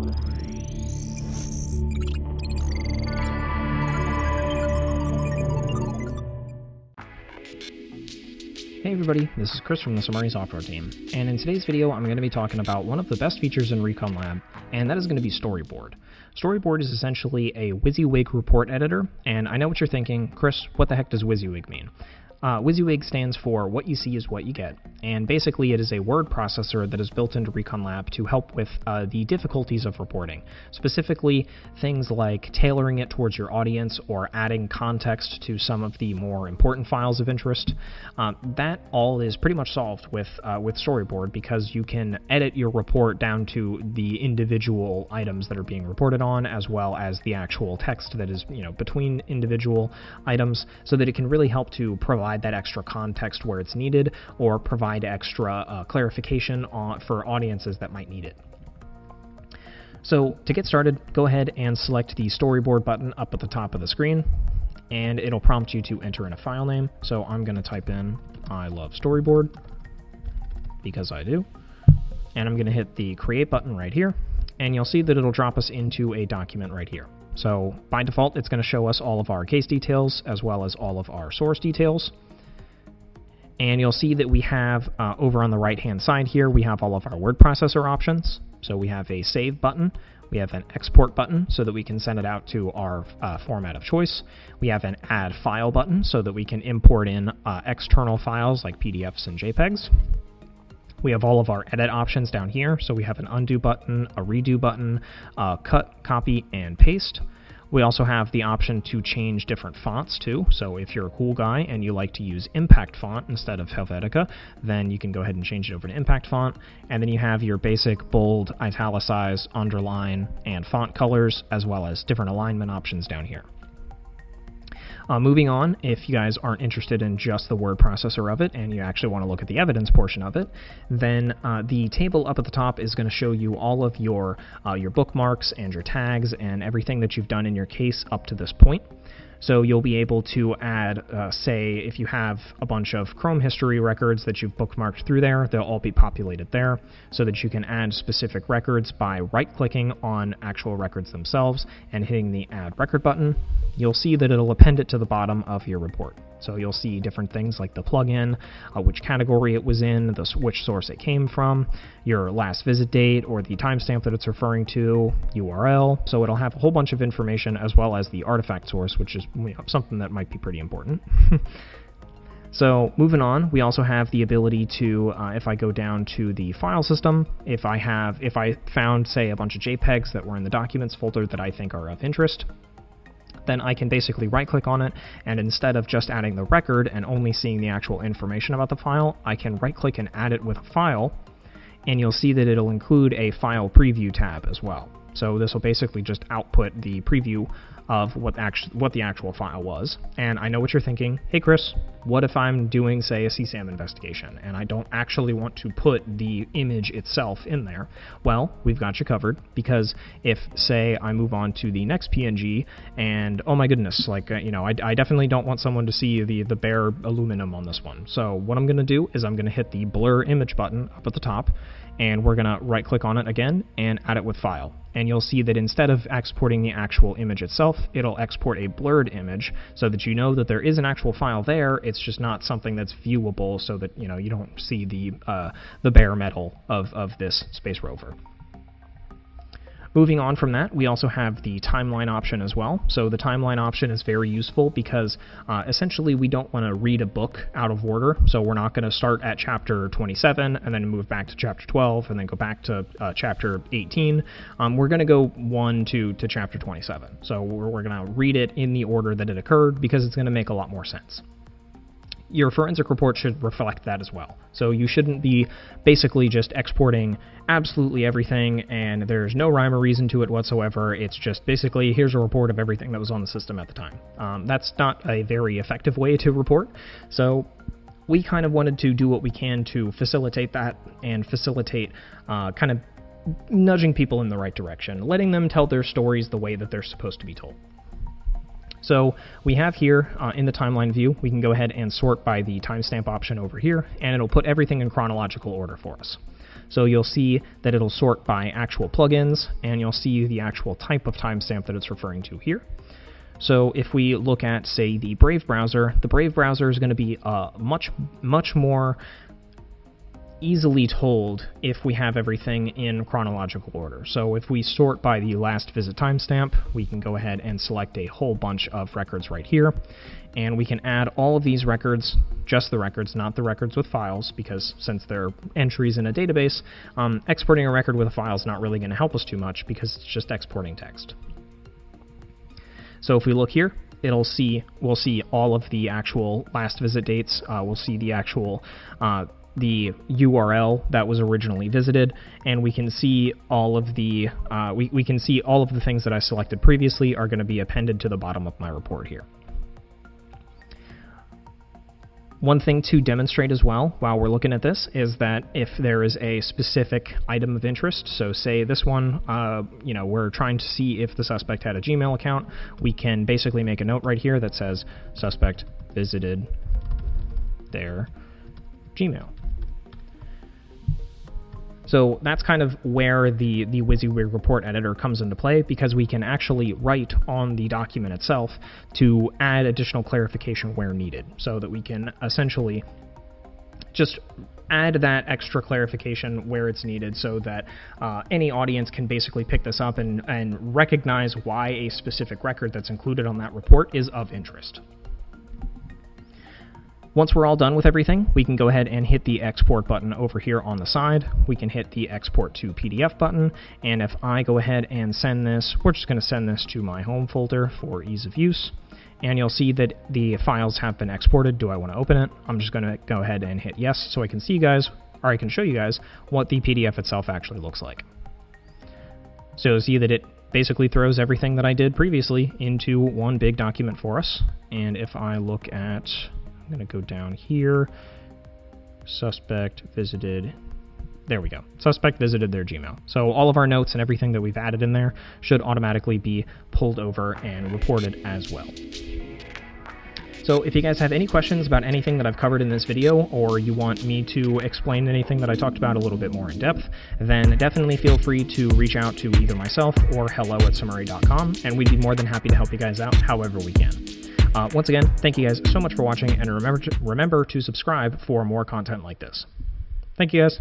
Hey everybody, this is Chris from the Summary Software team, and in today's video I'm going to be talking about one of the best features in RECON LAB, and that is going to be StoryBoard. StoryBoard is essentially a WYSIWYG report editor, and I know what you're thinking, Chris, what the heck does WYSIWYG mean? WYSIWYG stands for What You See Is What You Get, and basically it is a word processor that is built into RECON LAB to help with the difficulties of reporting, specifically things like tailoring it towards your audience or adding context to some of the more important files of interest. That all is pretty much solved with StoryBoard, because you can edit your report down to the individual items that are being reported on, as well as the actual text that is between individual items, so that it can really help to provide that extra context where it's needed, or provide extra clarification for audiences that might need it. So to get started, go ahead and select the StoryBoard button up at the top of the screen, and it'll prompt you to enter in a file name. So I'm going to type in I love StoryBoard, because I do, and I'm going to hit the create button right here, and you'll see that it'll drop us into a document right here. So by default, it's going to show us all of our case details as well as all of our source details. And you'll see that we have over on the right hand side here, we have all of our word processor options. So we have a save button, we have an export button so that we can send it out to our format of choice. We have an add file button so that we can import in external files like PDFs and JPEGs. We have all of our edit options down here, so we have an undo button, a redo button, cut, copy, and paste. We also have the option to change different fonts too, so if you're a cool guy and you like to use Impact font instead of Helvetica, then you can go ahead and change it over to Impact font. And then you have your basic bold, italicize, underline, and font colors, as well as different alignment options down here. Moving on, if you guys aren't interested in just the word processor of it and you actually want to look at the evidence portion of it, then the table up at the top is going to show you all of your bookmarks and your tags and everything that you've done in your case up to this point. So you'll be able to add, say, if you have a bunch of Chrome history records that you've bookmarked through there, they'll all be populated there, so that you can add specific records by right-clicking on actual records themselves and hitting the Add Record button. You'll see that it'll append it to the bottom of your report. So you'll see different things like the plugin, which category it was in, which source it came from, your last visit date or the timestamp that it's referring to, URL. So it'll have a whole bunch of information, as well as the artifact source, which is something that might be pretty important. So moving on, we also have the ability to, if I go down to the file system, if I found, say, a bunch of JPEGs that were in the documents folder that I think are of interest, then I can basically right-click on it, and instead of just adding the record and only seeing the actual information about the file, I can right-click and add it with a file, and you'll see that it'll include a file preview tab as well. So this will basically just output the preview of what the actual file was. And I know what you're thinking, hey Chris, what if I'm doing, say, a CSAM investigation and I don't actually want to put the image itself in there? Well, we've got you covered, because if, say, I move on to the next PNG and, oh my goodness, like, I definitely don't want someone to see the bare aluminum on this one. So what I'm going to do is I'm going to hit the blur image button up at the top, and we're going to right click on it again and add it with file. And you'll see that instead of exporting the actual image itself, it'll export a blurred image so that you know that there is an actual file there. It's just not something that's viewable, so that you don't see the bare metal of this space rover. Moving on from that, we also have the timeline option as well. So the timeline option is very useful because essentially we don't want to read a book out of order. So we're not going to start at chapter 27 and then move back to chapter 12 and then go back to chapter 18. We're going to go 1 to chapter 27. So we're going to read it in the order that it occurred, because it's going to make a lot more sense. Your forensic report should reflect that as well. So you shouldn't be basically just exporting absolutely everything and there's no rhyme or reason to it whatsoever. It's just basically, here's a report of everything that was on the system at the time. That's not a very effective way to report. So we kind of wanted to do what we can to facilitate that, and facilitate kind of nudging people in the right direction, letting them tell their stories the way that they're supposed to be told. So we have here in the timeline view, we can go ahead and sort by the timestamp option over here, and it'll put everything in chronological order for us. So you'll see that it'll sort by actual plugins, and you'll see the actual type of timestamp that it's referring to here. So if we look at, say, the Brave browser is going to be much more easily told if we have everything in chronological order. So if we sort by the last visit timestamp, we can go ahead and select a whole bunch of records right here, and we can add all of these records, just the records, not the records with files, because since they're entries in a database, exporting a record with a file is not really going to help us too much because it's just exporting text. So if we look here, we'll see all of the actual last visit dates. We'll see the actual the URL that was originally visited, and we can see all of the we can see all of the things that I selected previously are going to be appended to the bottom of my report here. One thing to demonstrate as well while we're looking at this is that if there is a specific item of interest, so say this one, we're trying to see if the suspect had a Gmail account, we can basically make a note right here that says suspect visited their Gmail. So that's kind of where the WYSIWYG report editor comes into play, because we can actually write on the document itself to add additional clarification where needed, so that we can essentially just add that extra clarification where it's needed, so that any audience can basically pick this up and recognize why a specific record that's included on that report is of interest. Once we're all done with everything, we can go ahead and hit the export button over here on the side. We can hit the export to PDF button, and if I go ahead and send this, we're just going to send this to my home folder for ease of use, and you'll see that the files have been exported. Do I want to open it? I'm just going to go ahead and hit yes, so I can see you guys, or I can show you guys what the PDF itself actually looks like. So you'll see that it basically throws everything that I did previously into one big document for us, and if I look at, I'm going to go down here, suspect visited, there we go, suspect visited their Gmail. So all of our notes and everything that we've added in there should automatically be pulled over and reported as well. So if you guys have any questions about anything that I've covered in this video, or you want me to explain anything that I talked about a little bit more in depth, then definitely feel free to reach out to either myself or hello@summary.com, and we'd be more than happy to help you guys out however we can. Once again, thank you guys so much for watching, and remember to subscribe for more content like this. Thank you guys.